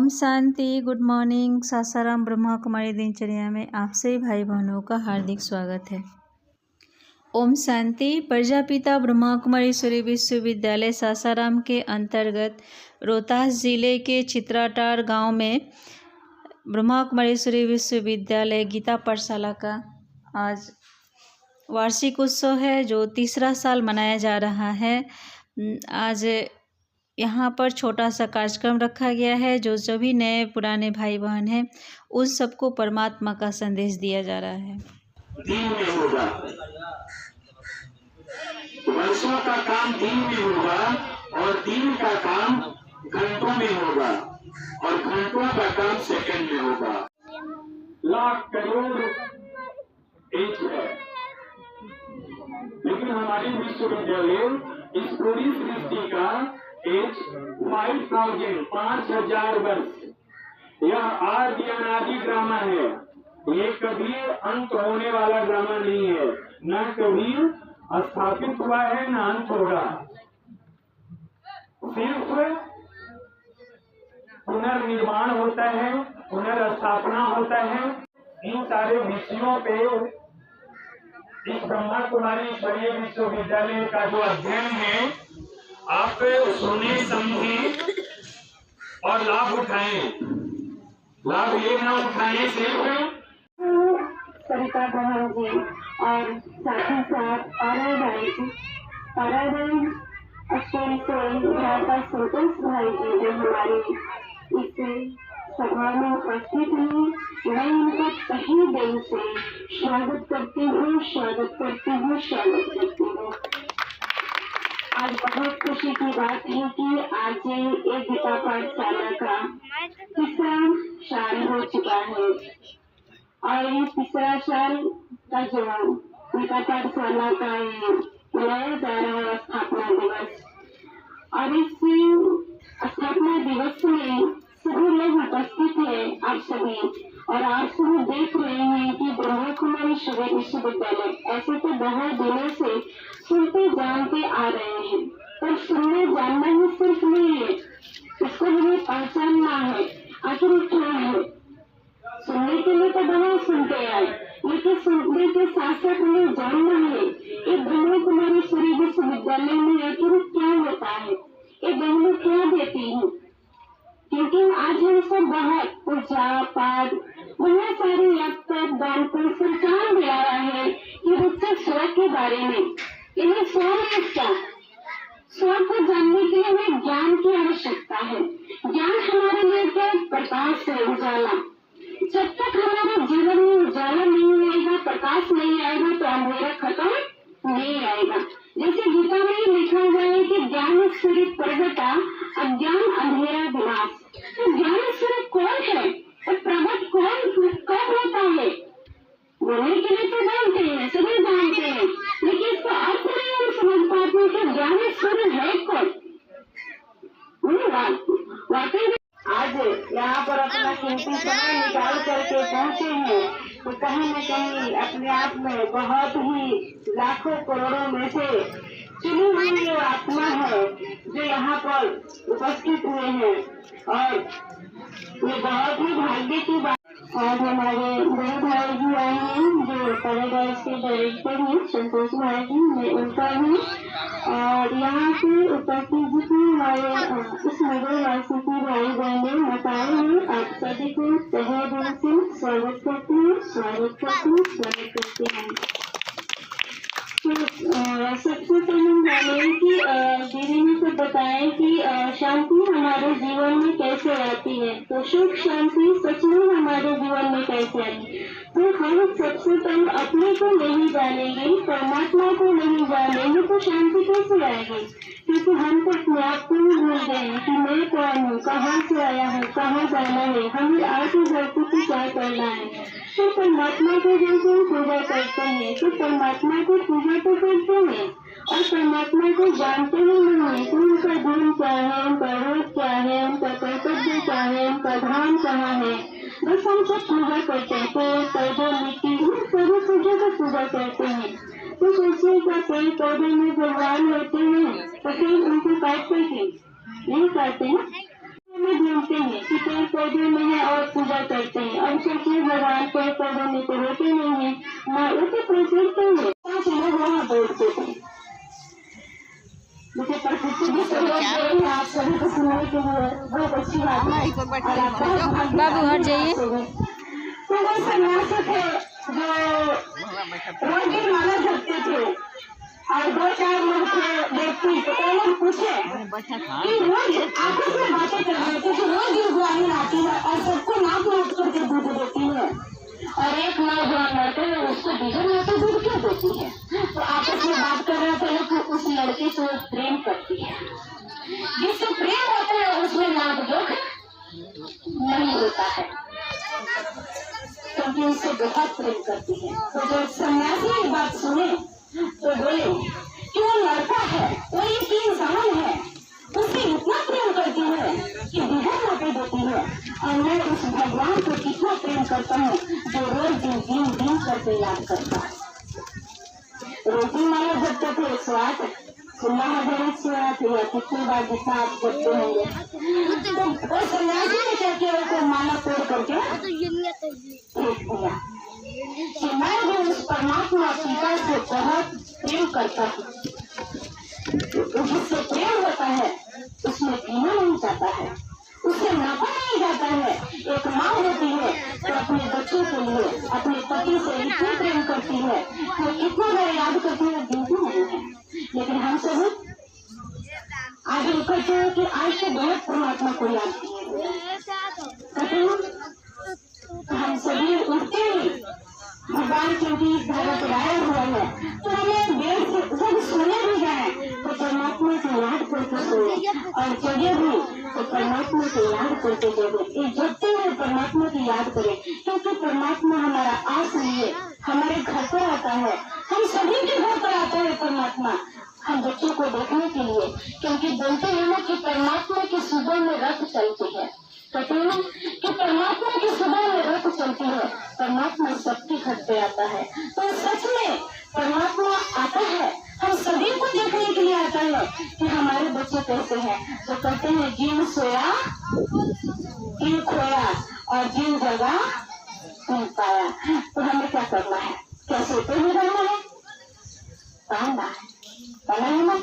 ओम शांति। Good morning. Sasaram Brahma Kumari दिनचर्या में आप सभी भाई बहनों का हार्दिक स्वागत है। ओम शांति। प्रजापिता ब्रह्मा कुमारी सूर्य विश्वविद्यालय सासाराम के अंतर्गत रोहतास जिले के चित्राटार गांव में ब्रह्मा कुमारी सूर्य विश्वविद्यालय गीता पाठशाला का आज वार्षिक उत्सव है, जो तीसरा साल मनाया जा रहा है। आज यहाँ पर छोटा सा कार्यक्रम रखा गया है, जो सभी नए पुराने भाई बहन हैं उन सबको परमात्मा का संदेश दिया जा रहा है। दिन में होगा, वर्षों का काम दिन में होगा और दिन का काम घंटों में होगा और घंटों का काम सेकंड में होगा। लाख करोड़ एक है, लेकिन हमारे विश्वविद्यालय इस पूरी सृष्टि का एज 5,000 वर्ष। यह आदि अनादि ड्रामा है, ये कभी अंत होने वाला ड्रामा नहीं है, न कभी स्थापित हुआ है न अंत होगा। सिर्फ पुनर्निर्माण होता है, पुनर्स्थापना होता है। इन सारे विषयों पे इस ब्रह्मा कुमारी ईश्वरीय विश्वविद्यालय का जो अध्ययन है, आप सुने समझें और लाभ उठाएं। लाभ ये ना उठाएं सिर्फ सरिता बहन जी और साथ ही साथ पारा भाई जी, पारा भाई अश्विन से संतोष भाई जी जो हमारे इस सभा में उपस्थित हैं, मैं इनका तहे दिल से स्वागत करती हूँ। आज बहुत खुशी की बात है कि आज ये गीता पाठशाला का तीसरा साल हो चुका है और ये तीसरा साल का जो गीता पाठशाला का मनाया जा रहा है स्थापना दिवस, और इस स्थापना दिवस में सभी लोग उपस्थित हैं, आप सभी, और आप सभी देख रहे हैं कि ब्रह्मा कुमारी सूर्य विश्वविद्यालय ऐसे तो बहुत दिनों से सुनते जानते आ रहे हैं, पर सुनने जानना ही सिर्फ नहीं है, इसको हमें पहचानना है। आखिर क्या है? सुनने के लिए तो बहुत सुनते आए, लेकिन सुनने के साथ साथ हमें जानना है कि ब्रह्मा कुमारी सूर्य विश्वविद्यालय में आखिर क्या होता है, ये बहनें क्या देती हैं। क्योंकि आज हम सब बहुत पूजा पाठ बहुत सारे लैपटॉप दान पर सरकार दिला रहा है कि बच्चे स्व के बारे में, इन्हें स्व में क्या, स्व को जानने के लिए हमें ज्ञान की आवश्यकता है। ज्ञान हमारे लिए क्या? प्रकाश है, उजाला। जब तक हमारे जीवन में उजाला नहीं आएगा, प्रकाश नहीं आएगा, तो अंधेरा खत्म नहीं आएगा। जैसे गीता में लिखा गया है कि ज्ञान स्वरूप प्रगटा, अज्ञान अंधेरा विनाश। तो ज्ञान स्वरूप कौन है और प्रगट कौन होता है? बोलने के लिए तो जानते हैं, सभी जानते हैं, लेकिन इसका अर्थ नहीं हम समझ पाते कि ज्ञान स्वरूप है कौन। वाकई आज यहाँ पर अपना कीमती समय निकाल करके पहुँचे हैं, तो कहीं न कहीं अपने आप में बहुत ही लाखों करोड़ों में से चुनी हुई जो आत्मा है जो यहाँ पर उपस्थित हुए हैं, और ये बहुत ही भाग्य की बात। आज हमारे बड़े भाई जी आए हैं जो पैराडाइज के डायरेक्टर हैं, संतोष भाई जी, मैं उनका हूँ, और यहाँ पे उपस्थित जितने हमारे इस नगरवासी की भाई बहनें माताएं हैं, आप सभी को तहे दिल से स्वागत करते हैं। तो सबसे पहले हम जाने कि दीदी ने तो बताया कि शांति हमारे जीवन में कैसे आती है, तो सुख शांति सच में हमारे जीवन में कैसे आती है। तो हम सबसे पहले अपने को नहीं जानेंगे, परमात्मा को नहीं जानेंगे, तो शांति कैसे आएगी? क्योंकि हम तो अपने आप को ही भूल गए हैं कि मैं कौन हूँ, कहाँ से आया हूँ, कहाँ जाना है, हमें आगे बढ़ते को क्या करना है। तो परमात्मा को जब हम पूजा करते हैं, तो परमात्मा को पूजा तो करते हैं और परमात्मा को जानते ही नहीं कि उनका धर्म क्या है, उनका रोग क्या है, उनका कर्तव्य क्या है, उनका धाम कहाँ है। बस हम सब पूजा करते हैं, पेड़ पौधे मिट्टी सभी चीजों का पूजा करते हैं। तो सोचिए क्या पेड़ पौधे में भगवान होते हैं, तो फिर उनको काटते हैं? नहीं काटते हैं। में ढूंढते हैं कि पेड़ पौधे में है और पूजा करते हैं। अब सोचिए भगवान पेड़ पौधों में तो होते नहीं है, ना उसे प्रसिद्ध है। 5 लोग वहाँ बैठते थे। मुझे प्रकृति भी सहयोग आप सभी को सुनने के लिए बहुत अच्छी बात है। बाबू हट जाइए। तो वो सन्यासी थे जो रोज दिन माला जपते थे और 2-4 लोग थे व्यक्ति। तो उन्होंने पूछे कि रोज आपस में बातें कर रहे थे कि रोज गुरुद्वारे आती है और सबको नाप करके दूध देती है, और एक नौजवान लड़के है उसको बीजन लाकर दूध क्यों देती है? तो आपस में बात कर रहे थे कि उस लड़के से प्रेम करती है। जिससे प्रेम होता है उसमें नाप जोख नहीं होता है, क्योंकि उससे बहुत प्रेम करती है। तो जब सन्यासी ये बात सुने तो बोले कि वो लड़का है, वो एक इंसान है, उससे इतना प्रेम करती है कि बिहार लाके देती है, और मैं उस भगवान को कितना प्रेम करता हूँ जो रोज दिन करके याद करता है। रोटी माला जपते थे 108 सुनना थे या कितनी बार जितना आप जपते होंगे। तो वो सन्यासी ने क्या किया, उसको माला तोड़ करके फेंक दिया कि मैं भी उस परमात्मा पिता से बहुत प्रेम करता हूँ। जिससे प्रेम होता है उसमें पीना नहीं जाता है, उससे नापा नहीं जाता है। एक माँ होती है तो अपने बच्चों के लिए अपने पति से इतना प्रेम करती है तो कितना बार याद करती है गिनती नहीं है। लेकिन हम सब आज हम कहते हैं कि आज से बहुत परमात्मा को याद किए कहते हैं। हम सभी उठते ही भगवान क्योंकि धारा चढ़ाया हुआ है तो हमें देर से जब सोने भी जाए तो परमात्मा को याद करके सोए, और जगह भी तो परमात्मा को याद करके जगे। ये जगते हुए परमात्मा की याद करें, क्योंकि परमात्मा हमारा आस लिए हमारे घर पर आता है। हम सभी के घर पर आता है परमात्मा, हम बच्चों को देखने के लिए, क्योंकि बोलते हैं ना कि परमात्मा की सुबह में रथ चलती है। कहते हैं कि परमात्मा की सुबह में रथ चलती है, परमात्मा सबके घर पे आता है। तो सच में परमात्मा आता है, हम सभी को देखने के लिए आता है कि हमारे बच्चे कैसे हैं। तो कहते हैं जिन सोया तिन खोया और जिन जगा तिन पाया। तो हमें क्या करना है? क्या सोते हुए रहना है? पढ़ना है ना।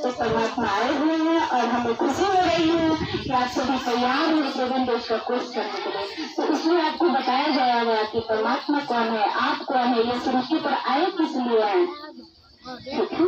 तो परमात्मा आए हुए हैं और हमें खुशी हो रही है कि आप सभी तैयार हैं 7 डेज का कोर्स करने के लिए। तो उसमें आपको बताया जाएगा कि परमात्मा कौन है, आप कौन है, ये सृष्टि पर आए किस लिए आए। ठीक है,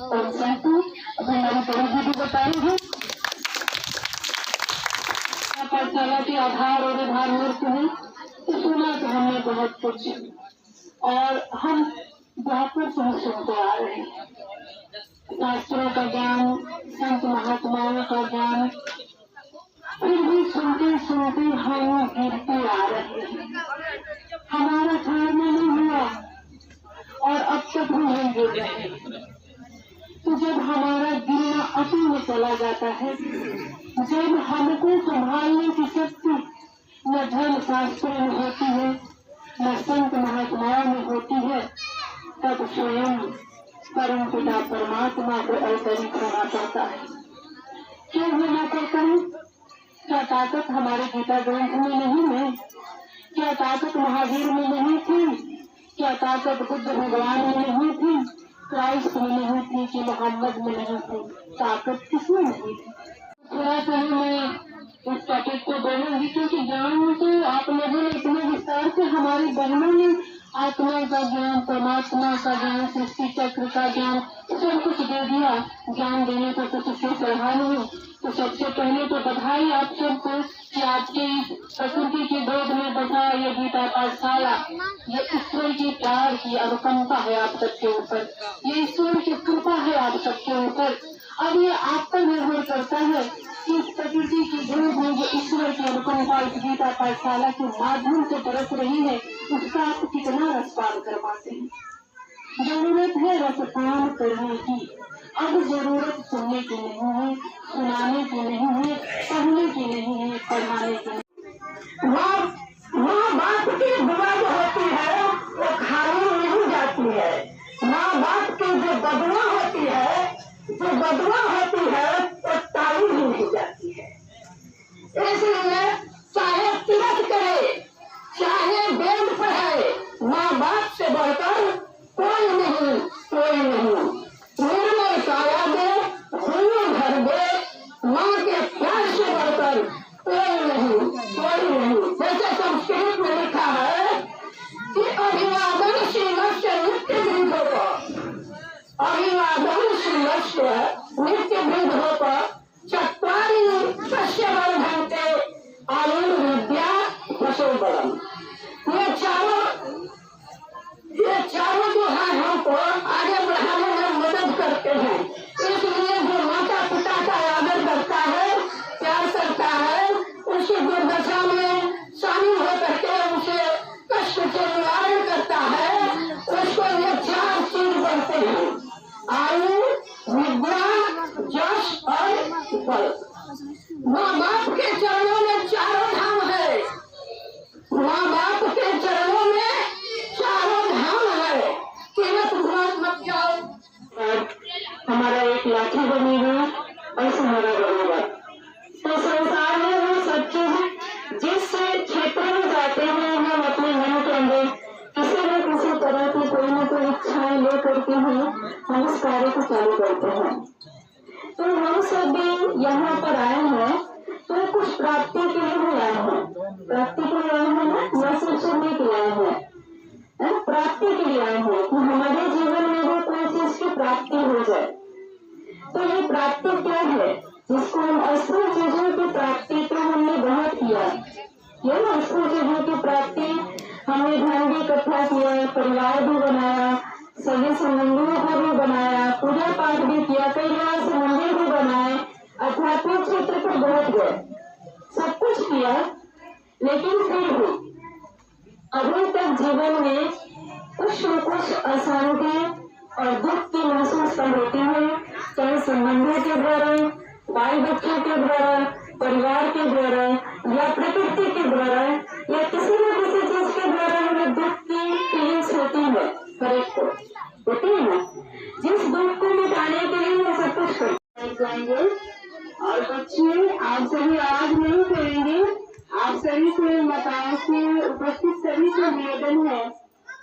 और शांति अब हमारी बड़ी दीदी बताएंगे पाठशाला के आधार और उधार मूर्त है। तो सुना तो हमने बहुत कुछ, और हम बेहतर से सुनते आ रहे हैं। शास्त्रों का ज्ञान, संत महात्माओं का ज्ञान, फिर भी सुनते सुनते हम गिरते आ रहे हैं। हमारा ठहरना नहीं हुआ और अब तक हम गिर रहे हैं। तो जब हमारा गिरना अति में चला जाता है, जब हमको संभालने की शक्ति न धर्म शास्त्र में होती है न संत महात्माओं में होती है, तब स्वयं परम पिता परमात्मा को अवतरित होना पड़ता है। क्यों होना पड़ता है? क्या ताकत हमारे गीता ग्रंथ में नहीं है? क्या ताकत महावीर में नहीं थी? क्या ताकत बुद्ध भगवान में नहीं थी? क्राइस्ट में नहीं थी कि मोहम्मद में नहीं थी? ताकत किसमें नहीं थी? थोड़ा सा ही मैं इस टॉपिक को बोलूंगी, क्योंकि ज्ञान तो आप लोगों ने इतने विस्तार से हमारी बहनों ने आत्मा का ज्ञान, परमात्मा का ज्ञान, सृष्टि चक्र का ज्ञान सब कुछ दे दिया। ज्ञान देने को तो किसी सलाह नहीं। तो सबसे पहले तो बधाई आप सबको कि आपके प्रकृति की गोद में बैठा ये गीता पाठशाला, ये ईश्वर की प्यार की अनुकंपा है आप सबके ऊपर, ये ईश्वर की कृपा है आप सबके ऊपर। अब ये आप पर निर्भर करता है कि इस प्रकृति की गोद में जो ईश्वर की अनुकंपा इस गीता पाठशाला के माध्यम से बरस रही है, उसका आप कितना रसपान कर पाते हैं। जरूरत है रसपान करने की, अब जरूरत सुनने की नहीं है, सुनाने की नहीं है, पढ़ने की नहीं है, पढ़ाने की नहीं। माँ बाप की दुआ जो होती है वो खाली नहीं जाती है। माँ बाप की जो बदुआ होती है वो ताली भी नहीं जाती है। अभिवादन श्रीयश्च नित्य विधोप चत्वारि तस्य वर्धन्ते आयुर्विद्या प्रचोदनम्। ये चारों जो है हमको आगे बढ़ाने में मदद करते हैं। इसलिए जो माता पिता का आदर करता है, प्यार करता है, उसी दुर्दशा में शामिल होकर के उसे कष्ट से निवारण करता है, उसको ये चार चीज बनते हैं: आयु, विद्या, यश और बल। माँ बाप के चरणों में चारों धाम है। माँ बाप के चरणों में चारों धाम है। तीर्थ घुमात मत जाओ। हमारा एक लाठी बनेगा और सहारा बनेगा। तो संसार में वो सब चीज जिस क्षेत्र में जाते हैं हम अपने मन के अंदर किसी न किसी तरह की कोई न कोई इच्छाएं लेकर के हम उस कार्य को चालू करते हैं। तो हम सब भी यहाँ पर आए हैं तो कुछ प्राप्ति के लिए भी आए हैं। प्राप्ति के लिए आए हैं ना, या सिर्फ सुनने के लिए आए हैं? प्राप्ति के लिए आए हैं कि हमारे जीवन में भी कोई चीज की प्राप्ति हो जाए। तो ये प्राप्ति क्या है? जिसको हम अस्त्र चीजों की प्राप्ति तो हमने बहुत किया, ये ना अस्त्र चीजों की प्राप्ति हमने धन भी इकट्ठा किया, परिवार भी बनाया, सभी संबंधियों को भी बनाया, पूजा पाठ भी किया, कई बार से मंदिर भी बनाए, आध्यात्मिक क्षेत्र पर बहुत गए, सब कुछ किया। लेकिन फिर भी अभी तक जीवन में कुछ न कुछ अशांति और दुख की महसूस होती है, चाहे संबंधों के द्वारा, बाल बच्चों के द्वारा, परिवार के द्वारा या प्रकृति के द्वारा या किसी न किसी चीज के द्वारा हमें दुख की फीलिंग्स होती है। हरेक को होती है ना। जिस दुख को मिटाने के लिए हम सब कुछ करेंगे। और बच्चे आप सभी आवाज नहीं करेंगे। आप सभी से माताओं से, उपस्थित सभी से निवेदन है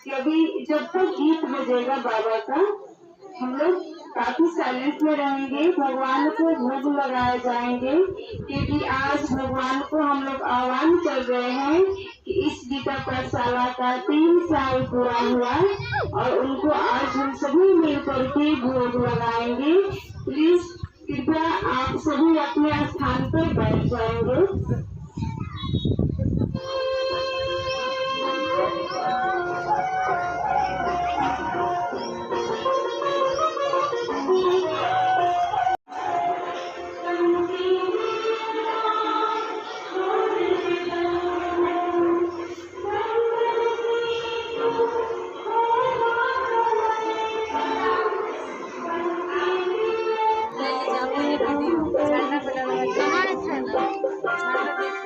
कि अभी जब तक गीत बजेगा बाबा का, हम लोग काफी साइलेंस में रहेंगे। भगवान को भोग लगाए जाएंगे क्योंकि आज भगवान को हम लोग आह्वान कर रहे हैं कि इस गीता पाठशाला का 3 साल पूरा हुआ और उनको आज हम सभी मिलकर के भोग लगाएंगे। प्लीज कृपया आप सभी अपने स्थान पर बैठ जाएंगे।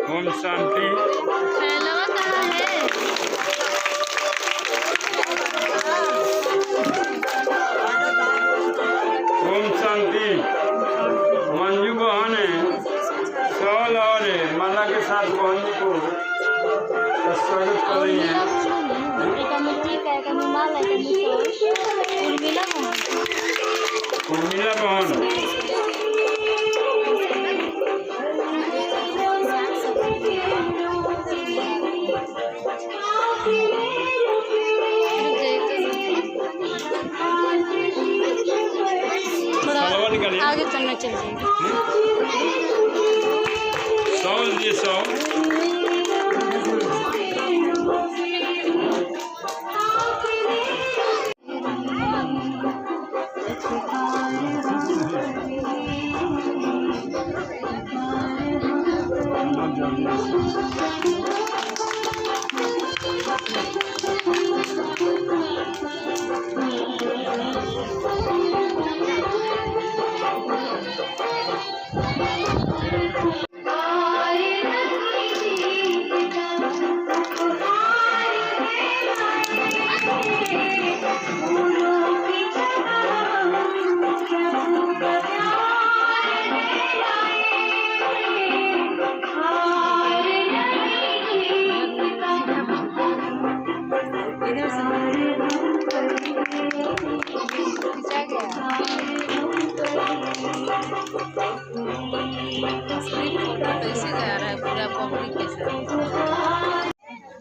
ओम शांति। ओम शांति। मंजू बहन सौल और माला के साथ बहन जी को स्वागत कर रही है। उर्मिला बहन आगे चलना चाहिए। 100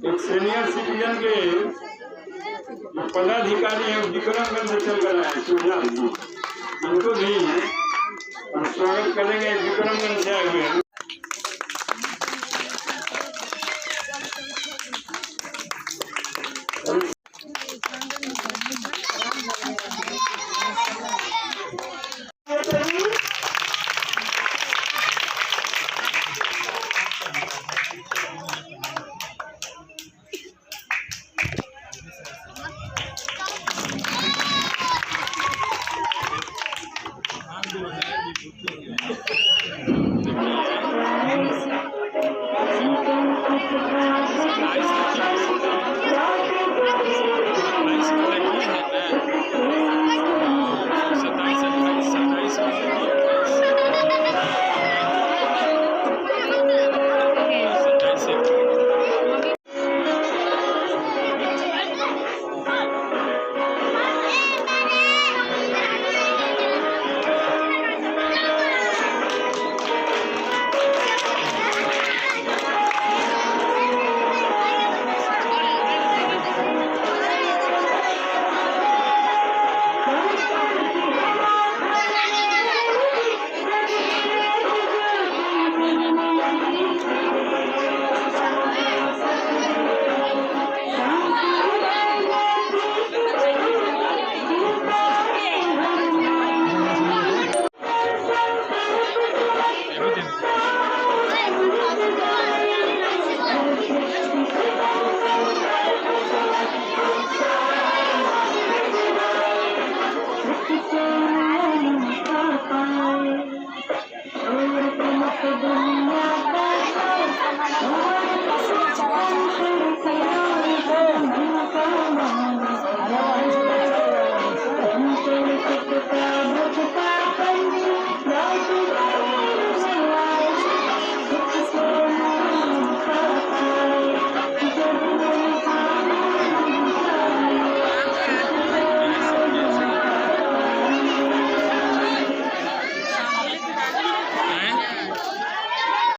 एक सीनियर सिटीजन के पदाधिकारी हैं विक्रमगंज से चल कर आए सुझाव जी, उनको भी हम स्वागत करेंगे। विक्रमगंज से आए हुए हैं।